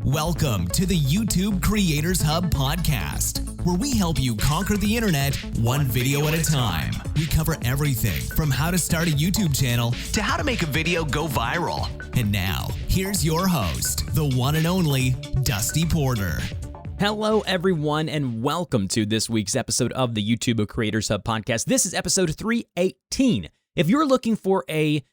Welcome to the YouTube Creators Hub podcast, where we help you conquer the internet one video at a time. We cover everything from how to start a YouTube channel to how to make a video go viral. And now, here's your host, the one and only Dusty Porter. Hello, everyone, and welcome to this week's episode of the YouTube Creators Hub podcast. This is episode 318. If you're looking for a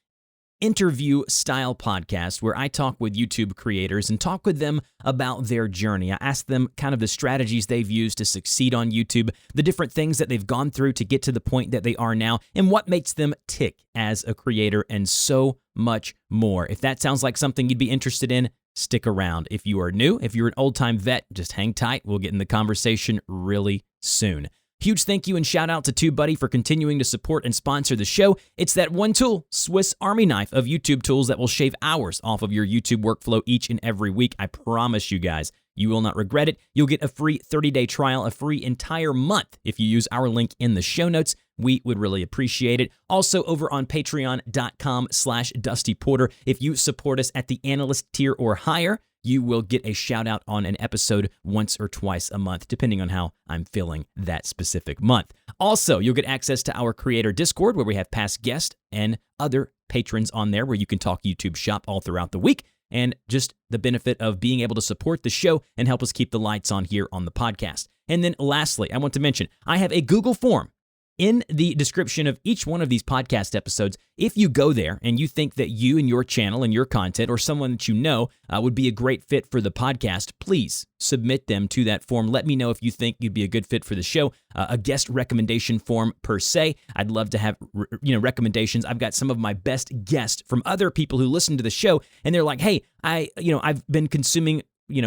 interview style podcast where I talk with YouTube creators and talk with them about their journey. I ask them kind of the strategies they've used to succeed on YouTube, the different things that they've gone through to get to the point that they are now, and what makes them tick as a creator, and so much more. If that sounds like something you'd be interested in, stick around. If you are new, if you're an old-time vet, just hang tight. We'll get in the conversation really soon. Huge thank you and shout out to TubeBuddy for continuing to support and sponsor the show. It's that one tool, Swiss Army knife of YouTube tools that will shave hours off of your YouTube workflow each and every week. I promise you guys, you will not regret it. You'll get a free 30-day trial, a free entire month if you use our link in the show notes. We would really appreciate it. Also over on patreon.com/DustyPorter, if you support us at the analyst tier or higher, you will get a shout out on an episode once or twice a month, depending on how I'm feeling that specific month. Also, you'll get access to our creator Discord, where we have past guests and other patrons on there, where you can talk YouTube shop all throughout the week, and just the benefit of being able to support the show and help us keep the lights on here on the podcast. And then lastly, I want to mention, I have a Google form in the description of each one of these podcast episodes. If you go there and you think that you and your channel and your content or someone that you know would be a great fit for the podcast, please submit them to that form. Let me know if you think you'd be a good fit for the show. A guest recommendation form per se. I'd love to have recommendations. I've got some of my best guests from other people who listen to the show, and they're like, hey, I've been consuming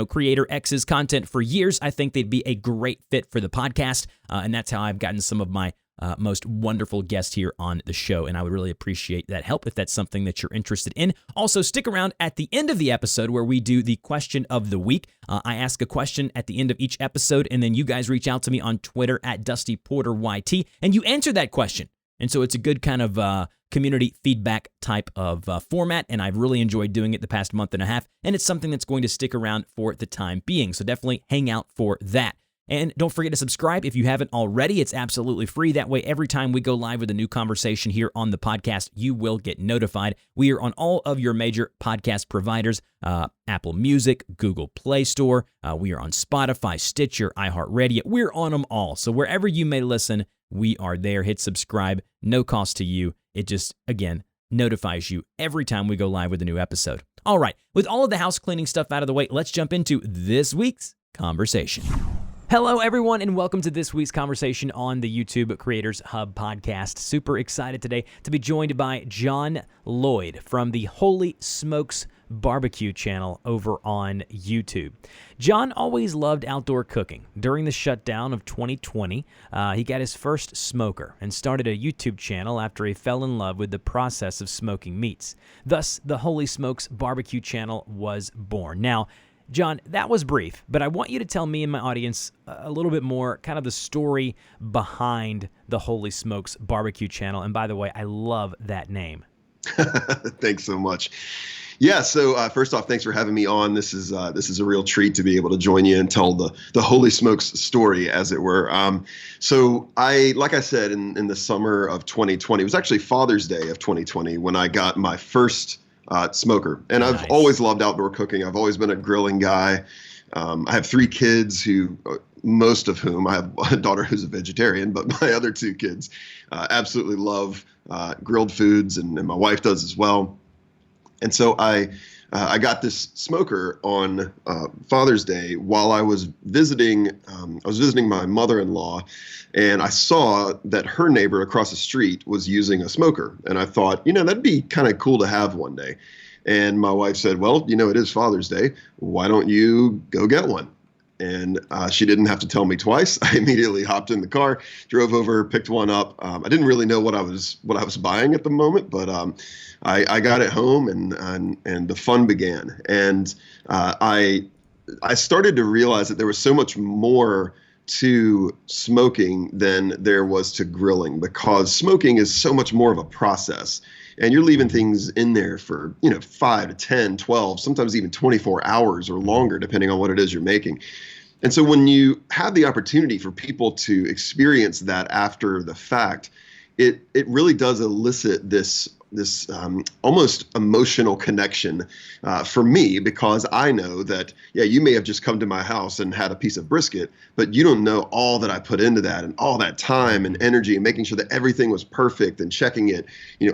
Creator X's content for years. I think they'd be a great fit for the podcast, and that's how I've gotten some of my most wonderful guests here on the show, and I would really appreciate that help if that's something that you're interested in. Also, stick around at the end of the episode where we do the question of the week. I ask a question at the end of each episode, and then you guys reach out to me on Twitter at DustyPorterYT, and you answer that question. And so it's a good kind of community feedback type of format, and I've really enjoyed doing it the past month and a half, and it's something that's going to stick around for the time being, so definitely hang out for that. And don't forget to subscribe if you haven't already. It's absolutely free. That way, every time we go live with a new conversation here on the podcast, you will get notified. We are on all of your major podcast providers, Apple Music, Google Play Store. We are on Spotify, Stitcher, iHeartRadio. We're on them all. So wherever you may listen, we are there. Hit subscribe. No cost to you. It just, again, notifies you every time we go live with a new episode. All right. With all of the house cleaning stuff out of the way, let's jump into this week's conversation. Hello, everyone, and welcome to this week's conversation on the YouTube Creators Hub podcast. Super excited today to be joined by John Lloyd from the Holy Smokes BBQ channel over on YouTube. John always loved outdoor cooking. During the shutdown of 2020, he got his first smoker and started a YouTube channel after he fell in love with the process of smoking meats. Thus, the Holy Smokes BBQ channel was born. Now, John, that was brief, but I want you to tell me and my audience a little bit more, kind of the story behind the Holy Smokes BBQ channel. And by the way, I love that name. Thanks so much. Yeah, so first off, thanks for having me on. This is a real treat to be able to join you and tell the Holy Smokes story, as it were. So like I said, in the summer of 2020, it was actually Father's Day of 2020 when I got my first smoker. And Nice. I've always loved outdoor cooking. I've always been a grilling guy. I have 3 kids most of whom, I have a daughter who's a vegetarian, but my other 2 kids absolutely love grilled foods, and my wife does as well. And so I got this smoker on Father's Day while I was visiting. I was visiting my mother-in-law, and I saw that her neighbor across the street was using a smoker. And I thought, that'd be kind of cool to have one day. And my wife said, well, it is Father's Day. Why don't you go get one? And she didn't have to tell me twice. I immediately hopped in the car, drove over, picked one up. I didn't really know what I was buying at the moment, but I got it home, and the fun began. And I started to realize that there was so much more to smoking than there was to grilling, because smoking is so much more of a process. and you're leaving things in there for, 5 to 10, 12, sometimes even 24 hours or longer, depending on what it is you're making. And so when you have the opportunity for people to experience that after the fact, it really does elicit this almost emotional connection for me, because I know that, yeah, you may have just come to my house and had a piece of brisket, but you don't know all that I put into that and all that time and energy and making sure that everything was perfect and checking it,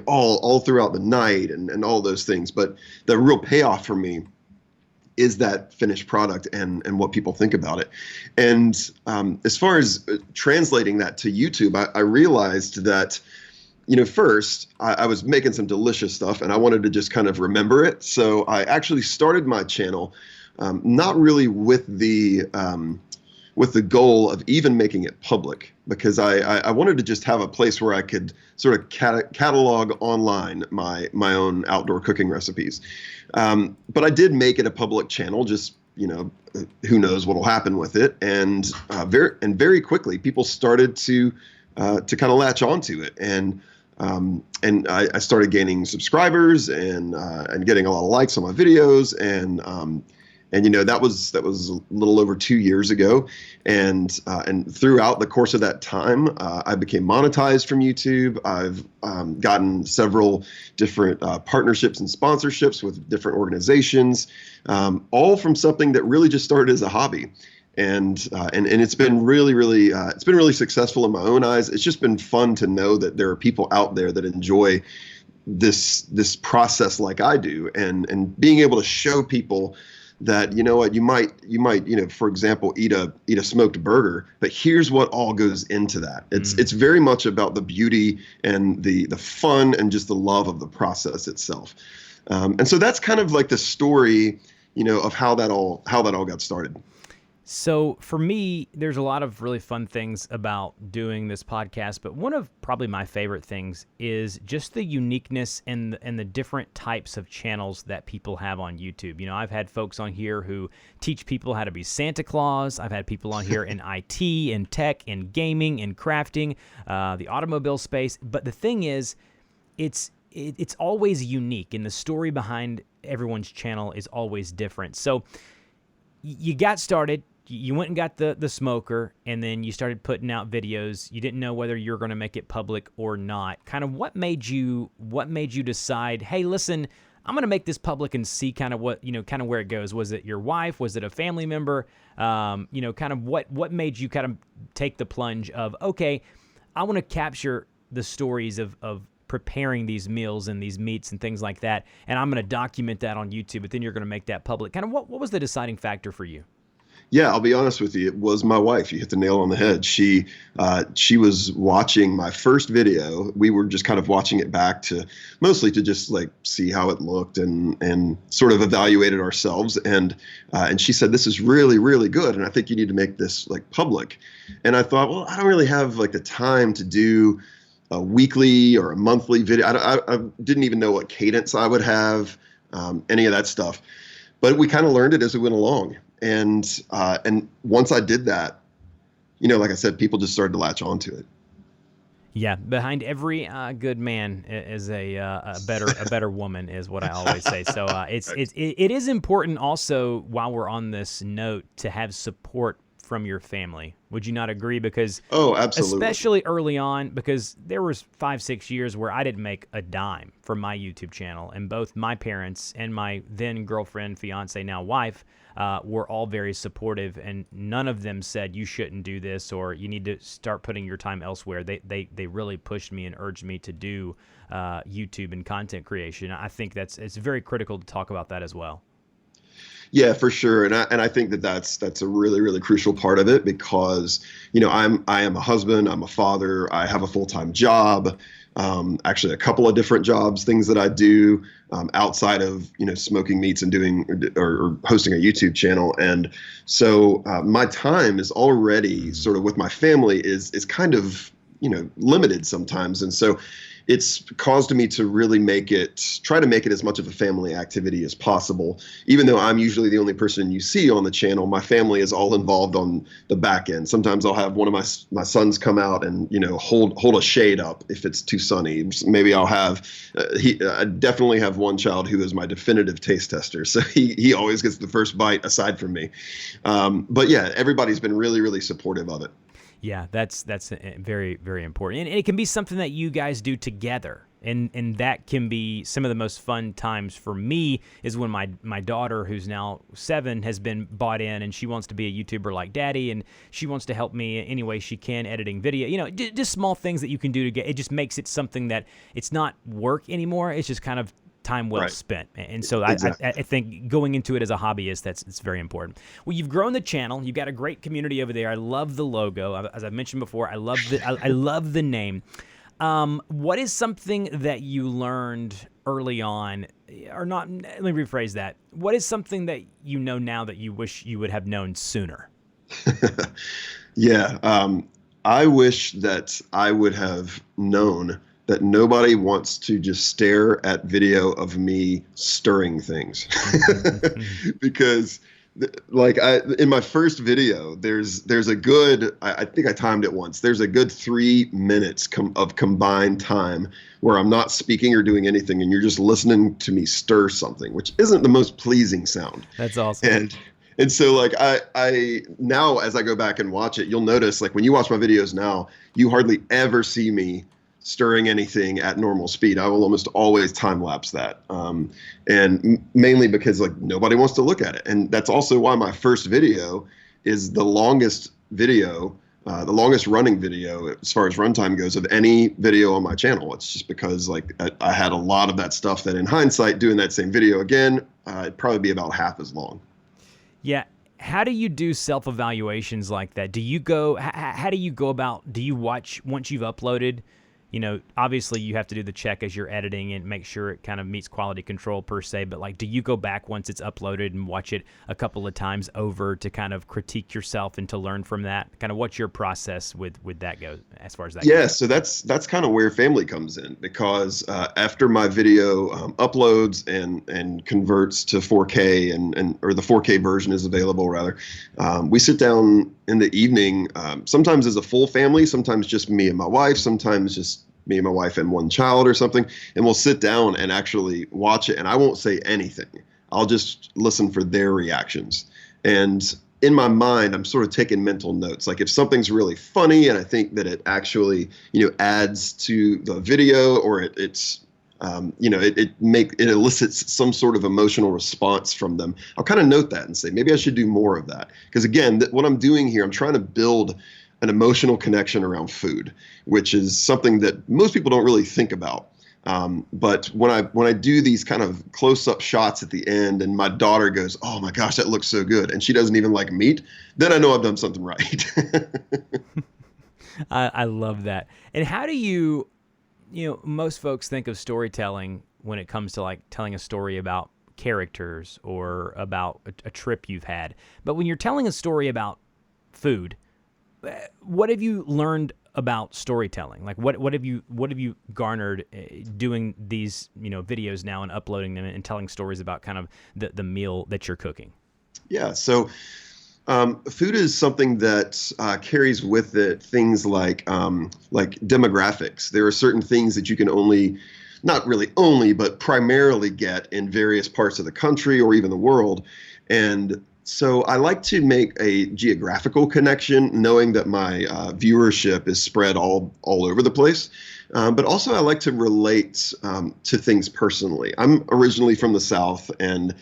all throughout the night and all those things. But the real payoff for me is that finished product and what people think about it. And as far as translating that to YouTube, I realized that, first I was making some delicious stuff and I wanted to just kind of remember it. So I actually started my channel, not really with the goal of even making it public, because I wanted to just have a place where I could sort of catalog online my own outdoor cooking recipes. But I did make it a public channel, just, who knows what'll happen with it. And very quickly people started to kind of latch onto it. And I started gaining subscribers and getting a lot of likes on my videos. And that was a little over 2 years ago. And throughout the course of that time, I became monetized from YouTube. I've gotten several different partnerships and sponsorships with different organizations, all from something that really just started as a hobby. And it's been really successful in my own eyes. It's just been fun to know that there are people out there that enjoy this process like I do, and being able to show people that, you might, for example, eat a smoked burger, but here's what all goes into that. It's very much about the beauty and the fun and just the love of the process itself. And so that's kind of like the story, of how that all got started. So for me, there's a lot of really fun things about doing this podcast, but one of probably my favorite things is just the uniqueness and the different types of channels that people have on YouTube. I've had folks on here who teach people how to be Santa Claus. I've had people on here in IT, in tech, in gaming, in crafting, the automobile space. But the thing is, it's always unique, and the story behind everyone's channel is always different. So you got started. You went and got the smoker, and then you started putting out videos. You didn't know whether you were going to make it public or not. Kind of what made you decide, hey, listen, I'm going to make this public and see kind of where it goes. Was it your wife? Was it a family member? Kind of what made you kind of take the plunge of, okay, I want to capture the stories of preparing these meals and these meats and things like that, and I'm going to document that on YouTube, but then you're going to make that public. Kind of what was the deciding factor for you? Yeah, I'll be honest with you. It was my wife. You hit the nail on the head. She was watching my first video. We were just kind of watching it back mostly to just like see how it looked and sort of evaluate it ourselves. And she said, "This is really, really good, and I think you need to make this like public." And I thought, well, I don't really have like the time to do a weekly or a monthly video. I didn't even know what cadence I would have, any of that stuff. But we kind of learned it as we went along. And once I did that, like I said, people just started to latch onto it. Yeah, behind every good man is a better woman, is what I always say. So it is important also, while we're on this note, to have support from your family. Would you not agree? Because absolutely, especially early on, because there was 5-6 years where I didn't make a dime from my YouTube channel, and both my parents and my then girlfriend, fiance, now wife, were all very supportive, and none of them said you shouldn't do this or you need to start putting your time elsewhere. They really pushed me and urged me to do YouTube and content creation. I think it's very critical to talk about that as well. Yeah, for sure. And I think that's a really, really crucial part of it, because, I am a husband, I'm a father, I have a full-time job, actually a couple of different jobs, things that I do outside of, smoking meats and doing or hosting a YouTube channel. And so my time is already sort of with my family is kind of, limited sometimes. And so it's caused me to really try to make it as much of a family activity as possible. Even though I'm usually the only person you see on the channel, my family is all involved on the back end. Sometimes I'll have one of my sons come out and, hold a shade up if it's too sunny. Maybe I'll have, I definitely have one child who is my definitive taste tester. So he always gets the first bite aside from me. But yeah, everybody's been really, really supportive of it. Yeah, that's very, very important. And it can be something that you guys do together. And that can be some of the most fun times for me is when my daughter, who's now 7, has been bought in and she wants to be a YouTuber like Daddy, and she wants to help me any way she can editing video. Just small things that you can do it just makes it something that it's not work anymore. It's just kind of time well spent. And so exactly. I think going into it as a hobbyist, it's very important. Well, you've grown the channel. You've got a great community over there. I love the logo. As I mentioned before, I love the name. What is something that you learned early on, or not, let me rephrase that. What is something that you know now that you wish you would have known sooner? Yeah. I wish that I would have known that nobody wants to just stare at video of me stirring things. Because in my first video, there's a good, I think I timed it once. There's a good 3 minutes of combined time where I'm not speaking or doing anything, and you're just listening to me stir something, which isn't the most pleasing sound. That's awesome. And so I now, as I go back and watch it, you'll notice when you watch my videos now, you hardly ever see me stirring anything at normal speed. I will almost always time lapse that. And mainly because nobody wants to look at it. And that's also why my first video is the longest video, the longest running video as far as runtime goes of any video on my channel. It's just because I had a lot of that stuff that in hindsight, doing that same video again, it'd probably be about half as long. Yeah. How do you do self-evaluations like that? How do you go about, do you watch once you've uploaded? Obviously you have to do the check as you're editing and make sure it kind of meets quality control per se, but do you go back once it's uploaded and watch it a couple of times over to kind of critique yourself and to learn from that? Kind of what's your process with that goes as far as that goes? Yeah, so that's kind of where family comes in, because after my video uploads and converts to 4K or the 4K version is available rather, we sit down in the evening, sometimes as a full family, sometimes just me and my wife, sometimes just me and my wife and one child or something, and we'll sit down and actually watch it, and I won't say anything. I'll just listen for their reactions. And in my mind, I'm sort of taking mental notes. If something's really funny and I think that it actually, adds to the video, or it elicits some sort of emotional response from them, I'll kind of note that and say, maybe I should do more of that. Because again, what I'm doing here, I'm trying to build an emotional connection around food, which is something that most people don't really think about. But when I do these kind of close-up shots at the end and my daughter goes, "Oh my gosh, that looks so good," and she doesn't even like meat, then I know I've done something right. I love that. And how do you most folks think of storytelling when it comes to telling a story about characters or about a trip you've had. But when you're telling a story about food, what have you learned about storytelling? What have you garnered doing these videos now and uploading them and telling stories about kind of the meal that you're cooking? Yeah, so food is something that carries with it things like demographics. There are certain things that you can not really only, but primarily get in various parts of the country or even the world. And so I like to make a geographical connection, knowing that my viewership is spread all over the place. But also I like to relate to things personally. I'm originally from the South, and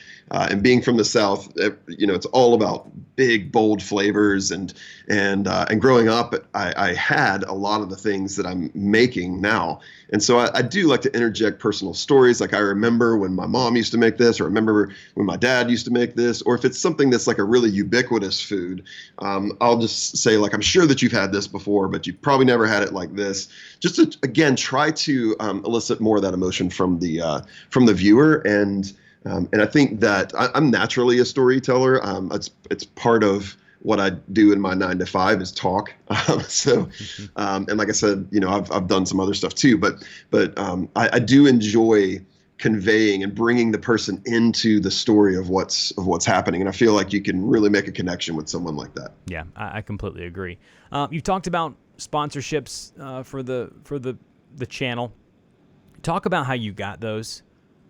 being from the South, it's all about big, bold flavors. And growing up, I had a lot of the things that I'm making now. And so I do like to interject personal stories. I remember when my mom used to make this, or I remember when my dad used to make this, or if it's something that's a really ubiquitous food, I'll just say I'm sure that you've had this before, but you've probably never had it like this. Just to, again, try to elicit more of that emotion from the viewer. And I think that I'm naturally a storyteller. It's part of what I do in my 9 to 5 is talk. And like I said, I've done some other stuff too, but I do enjoy conveying and bringing the person into the story of what's happening. And I feel like you can really make a connection with someone like that. Yeah, I completely agree. You've talked about sponsorships for the channel. Talk about how you got those.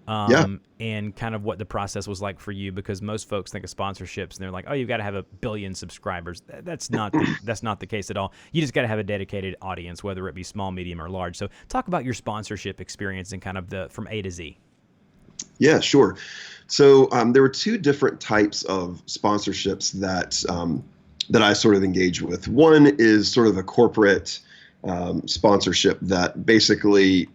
And kind of what the process was like for you, because most folks think of sponsorships and they're like, oh, you've got to have 1 billion subscribers. That's not the case at all. You just got to have a dedicated audience, whether it be small, medium, or large. So talk about your sponsorship experience and kind of from A to Z. Yeah, sure. So there were 2 different types of sponsorships that I sort of engaged with. One is sort of a corporate sponsorship that basically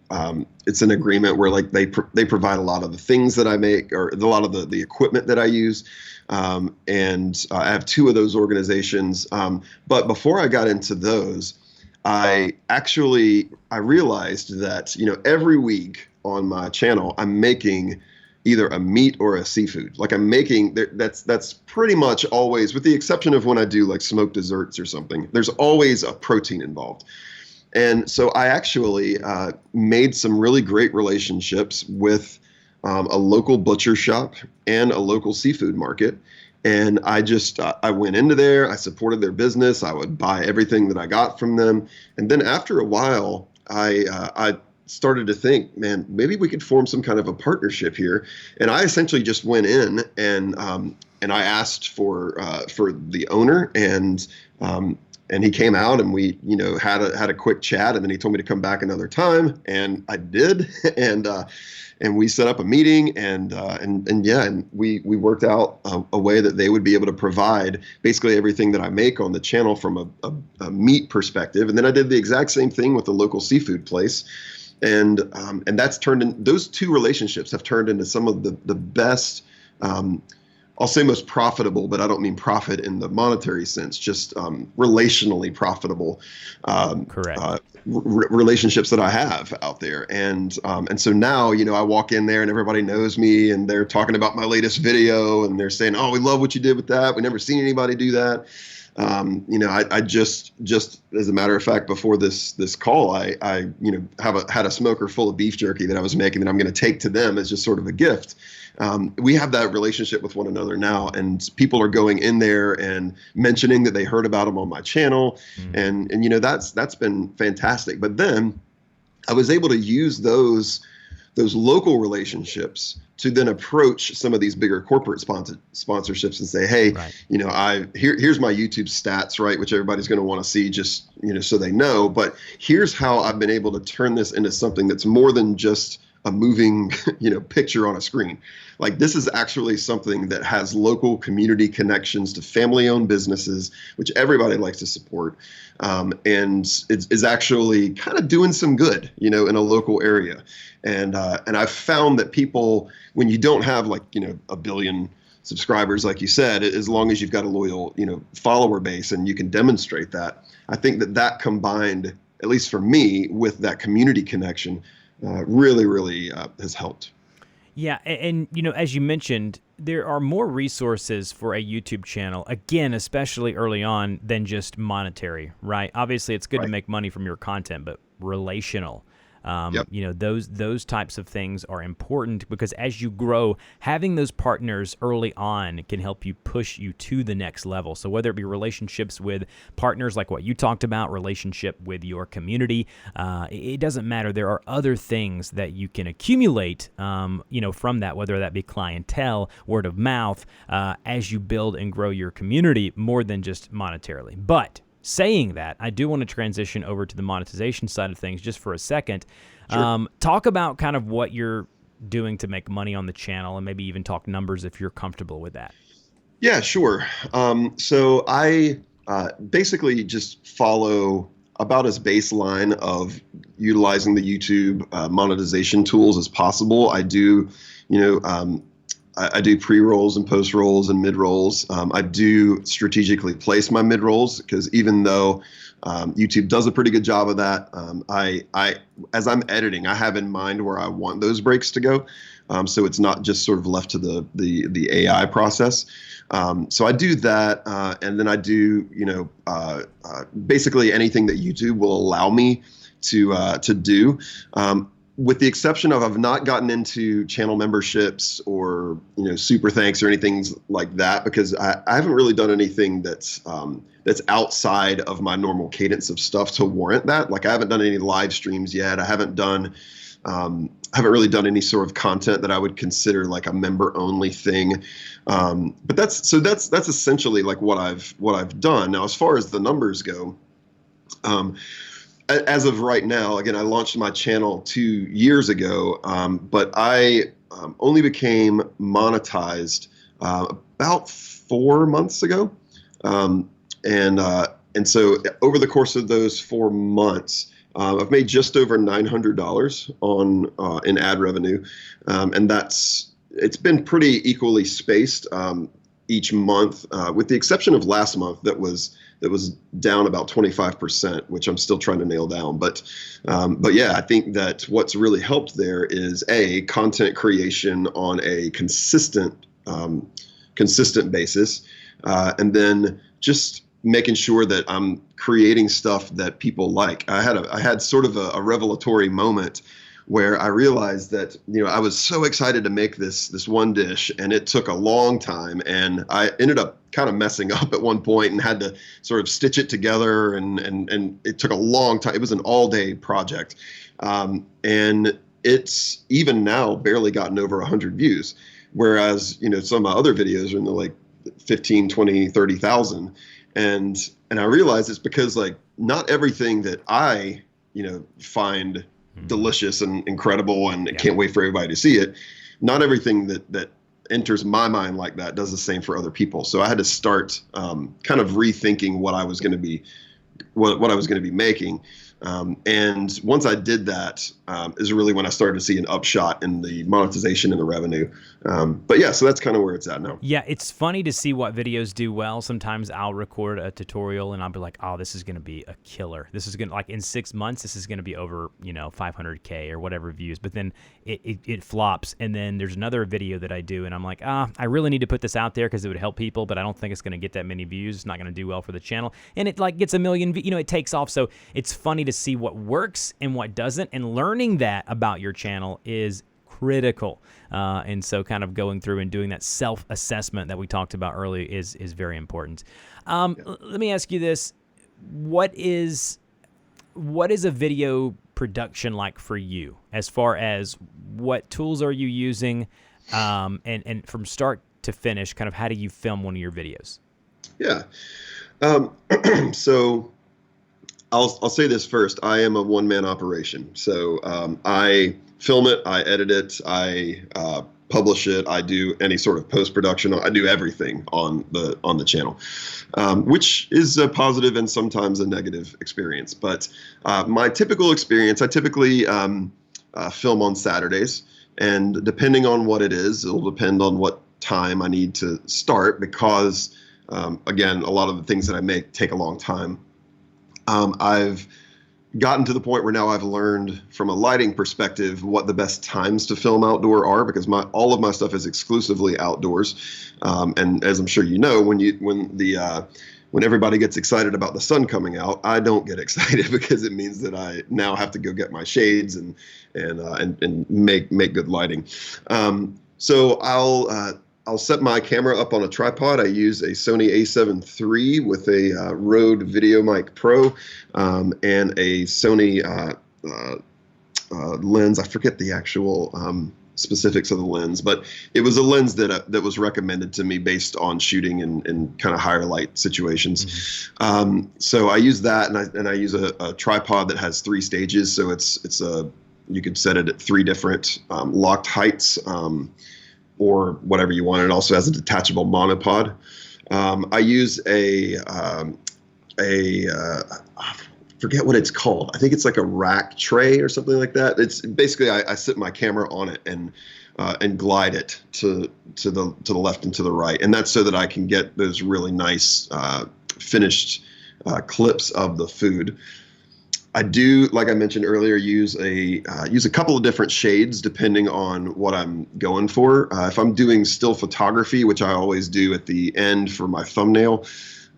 it's an agreement where like they provide a lot of the things that I make, or a lot of the equipment that I use. And I have 2 of those organizations. But before I got into those, I realized that, every week on my channel, I'm making either a meat or a seafood. Like I'm making, that's pretty much always, with the exception of when I do like smoked desserts or something, there's always a protein involved. And so I actually made some really great relationships with a local butcher shop and a local seafood market. And I went into there, I supported their business, I would buy everything that I got from them. And then after a while, I started to think, man, maybe we could form some kind of a partnership here. And I essentially just went in and I asked for the owner, and he came out and we, had a quick chat, and then he told me to come back another time, and I did, and we set up a meeting, and we worked out a way that they would be able to provide basically everything that I make on the channel from a meat perspective, and then I did the exact same thing with the local seafood place, and that's turned in, those 2 relationships have turned into some of the best. I'll say most profitable, but I don't mean profit in the monetary sense, just relationally profitable relationships that I have out there. And so now, I walk in there and everybody knows me, and they're talking about my latest video, and they're saying, oh, we love what you did with that. We never seen anybody do that. I just as a matter of fact, before this call, I had a smoker full of beef jerky that I was making that I'm going to take to them as just sort of a gift. We have that relationship with one another now, and people are going in there and mentioning that they heard about them on my channel. And that's been fantastic. But then I was able to use those local relationships to then approach some of these bigger corporate sponsorships and say, hey, right, here's my YouTube stats, right, which everybody's going to want to see, just so they know. But here's how I've been able to turn this into something that's more than just a moving picture on a screen. Like, this is actually something that has local community connections to family-owned businesses, which everybody likes to support, and is actually kind of doing some good, in a local area. And I've found that people, when you don't have 1 billion subscribers, like you said, as long as you've got a loyal, follower base and you can demonstrate that, I think that combined, at least for me, with that community connection, really has helped. Yeah, and as you mentioned, there are more resources for a YouTube channel, again, especially early on, than just monetary, right? Obviously, it's good to make money from your content, but relational. Those types of things are important, because as you grow, having those partners early on can help you push you to the next level. So whether it be relationships with partners like what you talked about, relationship with your community, it doesn't matter. There are other things that you can accumulate, from that, whether that be clientele, word of mouth, as you build and grow your community, more than just monetarily. But saying that, I do want to transition over to the monetization side of things just for a second. Sure. Talk about kind of what you're doing to make money on the channel, and maybe even talk numbers if you're comfortable with that. Yeah, sure. So I basically just follow about as baseline of utilizing the YouTube monetization tools as possible. I do, I do pre-rolls and post-rolls and mid-rolls. I do strategically place my mid-rolls, because even though YouTube does a pretty good job of that, as I'm editing, I have in mind where I want those breaks to go. So it's not just sort of left to the AI process. So I do that, and then I do, basically anything that YouTube will allow me to do. With the exception of I've not gotten into channel memberships or super thanks or anything like that, because I haven't really done anything that's outside of my normal cadence of stuff to warrant that. Like I haven't done any live streams yet. I haven't really done any sort of content that I would consider like a member only thing. But that's essentially like what I've done. Now, as far as the numbers go, as of right now, again, I launched my channel 2 years ago, but I only became monetized about 4 months ago. And so over the course of those 4 months, I've made just over $900 in ad revenue, and it's been pretty equally spaced each month, with the exception of last month that was down about 25%, which I'm still trying to nail down. But yeah, I think that what's really helped there is content creation on a consistent basis, and then just making sure that I'm creating stuff that people like. I had sort of a revelatory moment where I realized that, I was so excited to make this one dish, and it took a long time, and I ended up kind of messing up at one point and had to sort of stitch it together, and it took a long time. It was an all-day project, and it's even now barely gotten over 100 views, whereas some of my other videos are in the like 15, 20, 30,000. And I realize it's because like not everything that I find delicious and incredible and can't wait for everybody to see it, not everything that enters my mind like that does the same for other people. So I had to start kind of rethinking what I was going to be making. And once I did that, is really when I started to see an upshot in the monetization and the revenue. But yeah, so that's kind of where it's at now. Yeah, it's funny to see what videos do well. Sometimes I'll record a tutorial and I'll be like, oh, this is going to be a killer. This is going to, like in 6 months, this is going to be over, 500K or whatever views. But then it flops. And then there's another video that I do and I'm like, I really need to put this out there because it would help people, but I don't think it's going to get that many views. It's not going to do well for the channel. And it like gets a million, it takes off. So it's funny to see what works and what doesn't, and learning that about your channel is critical. And so kind of going through and doing that self-assessment that we talked about earlier is very important. Let me ask you this. What is a video production like for you, as far as what tools are you using, and from start to finish, kind of how do you film one of your videos? Yeah. So I'll say this first. I am a one-man operation. So I film it, I edit it, I publish it, I do any sort of post-production. I do everything on the channel, which is a positive and sometimes a negative experience. But my typical experience, I typically film on Saturdays, and depending on what it is, it'll depend on what time I need to start, because again, a lot of the things that I make take a long time. I've gotten to the point where now I've learned from a lighting perspective what the best times to film outdoor are, because all of my stuff is exclusively outdoors. And as I'm sure you know, when everybody gets excited about the sun coming out, I don't get excited because it means that I now have to go get my shades and make good lighting. So I'll set my camera up on a tripod. I use a Sony a7 III with a Rode VideoMic Pro and a Sony lens. I forget the actual specifics of the lens, but it was a lens that was recommended to me based on shooting in kind of higher light situations. Mm-hmm. So I use that, and I use a tripod that has 3 stages. So you could set it at 3 different locked heights. Or whatever you want. It also has a detachable monopod. I use I forget what it's called. I think it's like a rack tray or something like that. It's basically I sit my camera on it and glide it to the left and to the right, and that's so that I can get those really nice finished clips of the food. I do, like I mentioned earlier, use a couple of different shades depending on what I'm going for. If I'm doing still photography, which I always do at the end for my thumbnail,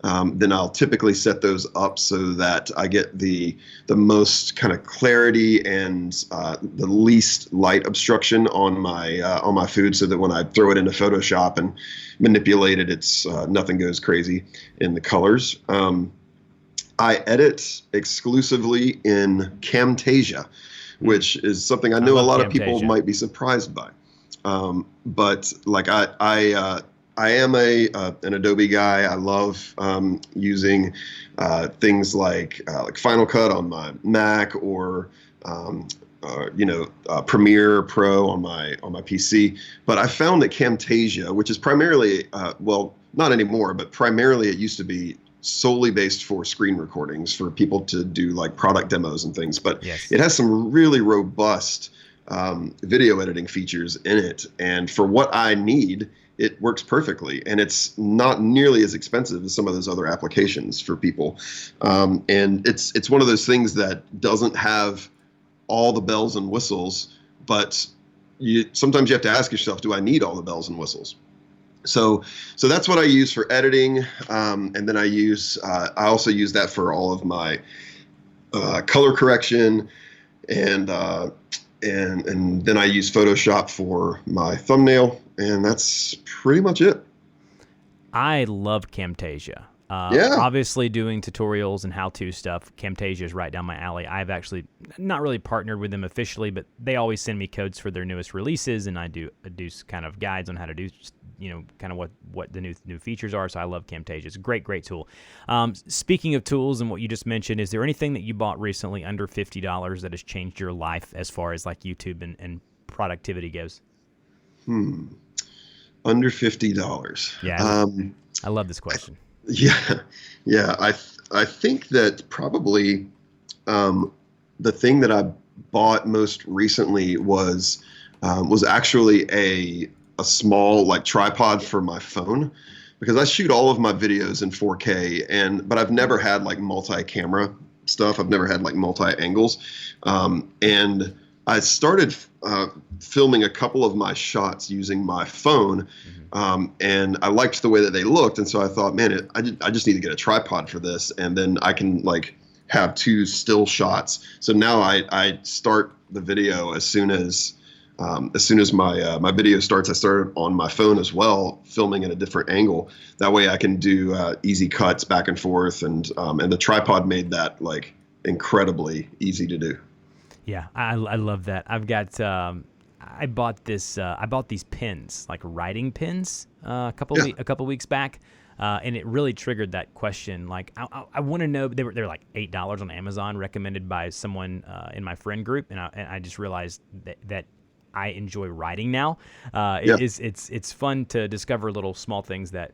then I'll typically set those up so that I get the most kind of clarity and the least light obstruction on my food, so that when I throw it into Photoshop and manipulate it, it's nothing goes crazy in the colors. I edit exclusively in Camtasia, which is something I know a lot of people might be surprised by. But like I am an Adobe guy. I love using things like Final Cut on my Mac, or Premiere Pro on my PC. But I found that Camtasia, which is primarily well, not anymore, but primarily it used to be solely based for screen recordings for people to do like product demos and things. But yes, it has some really robust video editing features in it, and for what I need, it works perfectly, and it's not nearly as expensive as some of those other applications for people. And it's one of those things that doesn't have all the bells and whistles, but sometimes you have to ask yourself, do I need all the bells and whistles? So that's what I use for editing, and then I also use that for all of my color correction, and then I use Photoshop for my thumbnail, and that's pretty much it. I love Camtasia. Yeah. Obviously, doing tutorials and how-to stuff, Camtasia is right down my alley. I've actually not really partnered with them officially, but they always send me codes for their newest releases, and I do kind of guides on how to do, kind of what the new features are. So I love Camtasia. It's a great tool. Speaking of tools and what you just mentioned, is there anything that you bought recently under $50 that has changed your life as far as like YouTube and productivity goes? Under $50. Yeah, I love this question. Yeah. I think that probably the thing that I bought most recently was actually a small like tripod for my phone, because I shoot all of my videos in 4K, but I've never had like multi-camera stuff. I've never had like multi-angles, and I started filming a couple of my shots using my phone, and I liked the way that they looked, and so I thought, man, I just need to get a tripod for this, and then I can like have two still shots. So now I start the video as soon as my video starts. I start on my phone as well, filming at a different angle. That way I can do easy cuts back and forth, and the tripod made that like incredibly easy to do. Yeah, I love that. I've got I bought these pins, like writing pins, a couple weeks back, and it really triggered that question. Like I want to know, they were like $8 on Amazon, recommended by someone in my friend group, and I just realized that I enjoy writing now. It's fun to discover little small things that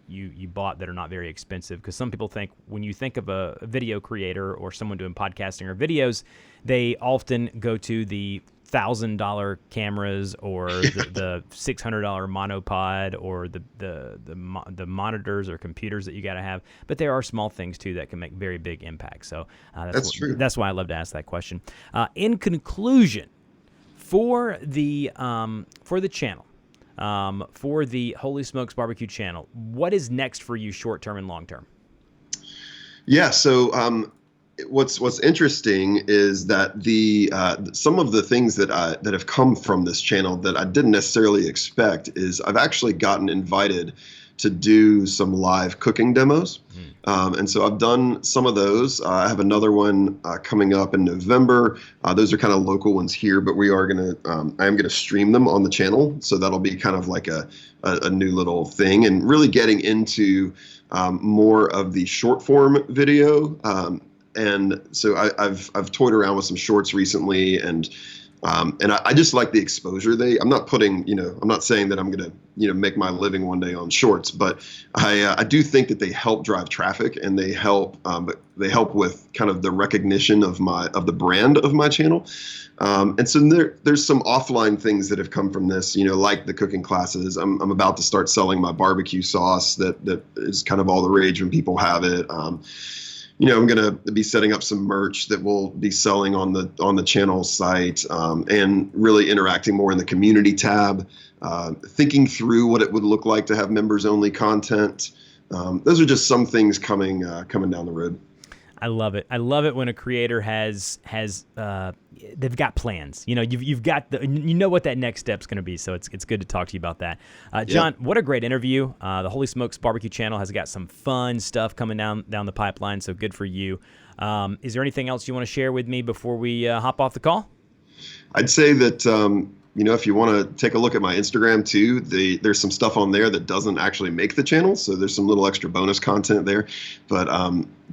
you bought that are not very expensive, because some people think when you think of a video creator or someone doing podcasting or videos, they often go to the $1,000 cameras or the $600 monopod or the monitors or computers that you got to have. But there are small things too that can make very big impacts. So that's true. That's why I love to ask that question. In conclusion, for the channel, for the Holy Smokes BBQ channel, what is next for you, short term and long term? Yeah. So what's interesting is that some of the things that have come from this channel that I didn't necessarily expect is I've actually gotten invited to do some live cooking demos. And so I've done some of those. I have another one coming up in November. Those are kind of local ones here, but I am going to stream them on the channel. So that'll be kind of like a new little thing, and really getting into more of the short form video. And so I've toyed around with some shorts recently, and I just like the exposure. I'm not saying that I'm going to make my living one day on shorts, but I do think that they help drive traffic, and they help with kind of the recognition of the brand of my channel. And so there's some offline things that have come from this, like the cooking classes. I'm about to start selling my barbecue sauce that is kind of all the rage when people have it. I'm going to be setting up some merch that we'll be selling on the channel site, and really interacting more in the community tab, thinking through what it would look like to have members only content. Those are just some things coming down the road. I love it. I love it when a creator has they've got plans. You've got what that next step's going to be. So it's good to talk to you about that. John, what a great interview. The Holy Smokes BBQ channel has got some fun stuff coming down the pipeline. So good for you. Is there anything else you want to share with me before we hop off the call? I'd say that if you want to take a look at my Instagram too, there's some stuff on there that doesn't actually make the channel, so there's some little extra bonus content there. But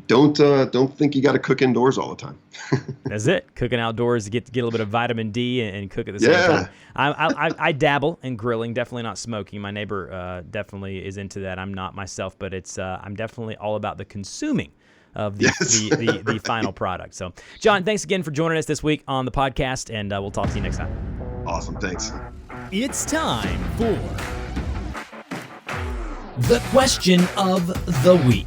don't think you got to cook indoors all the time. That's it. Cooking outdoors to get a little bit of vitamin D and cook at the same time. I dabble in grilling, definitely not smoking. My neighbor definitely is into that. I'm not myself, but I'm definitely all about the consuming of the final product. So, John, thanks again for joining us this week on the podcast, and we'll talk to you next time. Awesome. Thanks. It's time for the question of the week.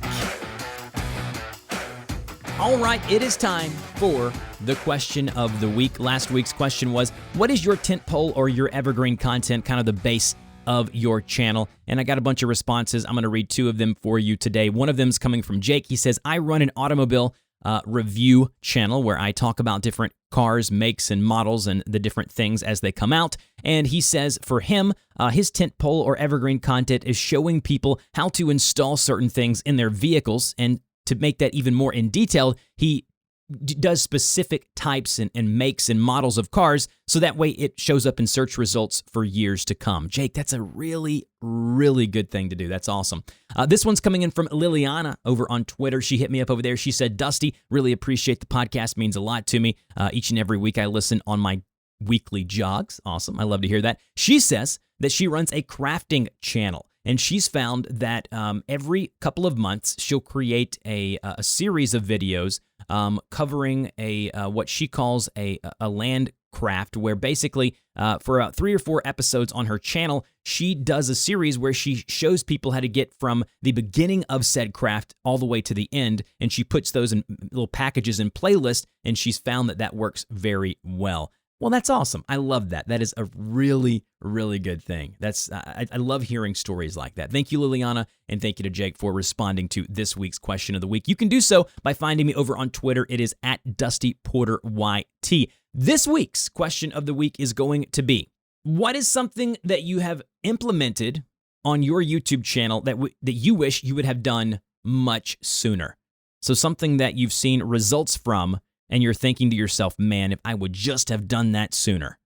All right, it is time for the question of the week. Last week's question was, what is your tentpole or your evergreen content, kind of the base of your channel? And I got a bunch of responses. I'm going to read two of them for you today. One of them is coming from Jake. He says, I run an automobile review channel where I talk about different cars, makes, and models and the different things as they come out. And he says for him, his tentpole or evergreen content is showing people how to install certain things in their vehicles. And to make that even more in detail, he does specific types and makes and models of cars, so that way it shows up in search results for years to come. Jake, that's a really, really good thing to do. That's awesome. This one's coming in from Liliana over on Twitter. She hit me up over there. She said, Dusty, really appreciate the podcast. Means a lot to me. Each and every week I listen on my weekly jogs. Awesome. I love to hear that. She says that she runs a crafting channel. And she's found that every couple of months, she'll create a series of videos covering what she calls a land craft, where basically for about 3 or 4 episodes on her channel, she does a series where she shows people how to get from the beginning of said craft all the way to the end, and she puts those in little packages and playlists, and she's found that works very well. Well, that's awesome. I love that. That is a really, really good thing. I love hearing stories like that. Thank you, Liliana, and thank you to Jake for responding to this week's question of the week. You can do so by finding me over on Twitter. It is at DustyPorterYT. This week's question of the week is going to be, what is something that you have implemented on your YouTube channel that you wish you would have done much sooner? So something that you've seen results from, and you're thinking to yourself, man, if I would just have done that sooner.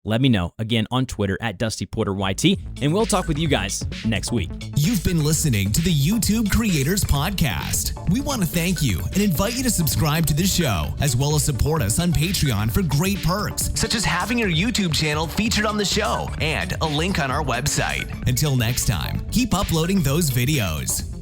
Let me know, again, on Twitter at DustyPorterYT, and we'll talk with you guys next week. You've been listening to the YouTube Creators Podcast. We want to thank you and invite you to subscribe to the show, as well as support us on Patreon for great perks, such as having your YouTube channel featured on the show and a link on our website. Until next time, keep uploading those videos.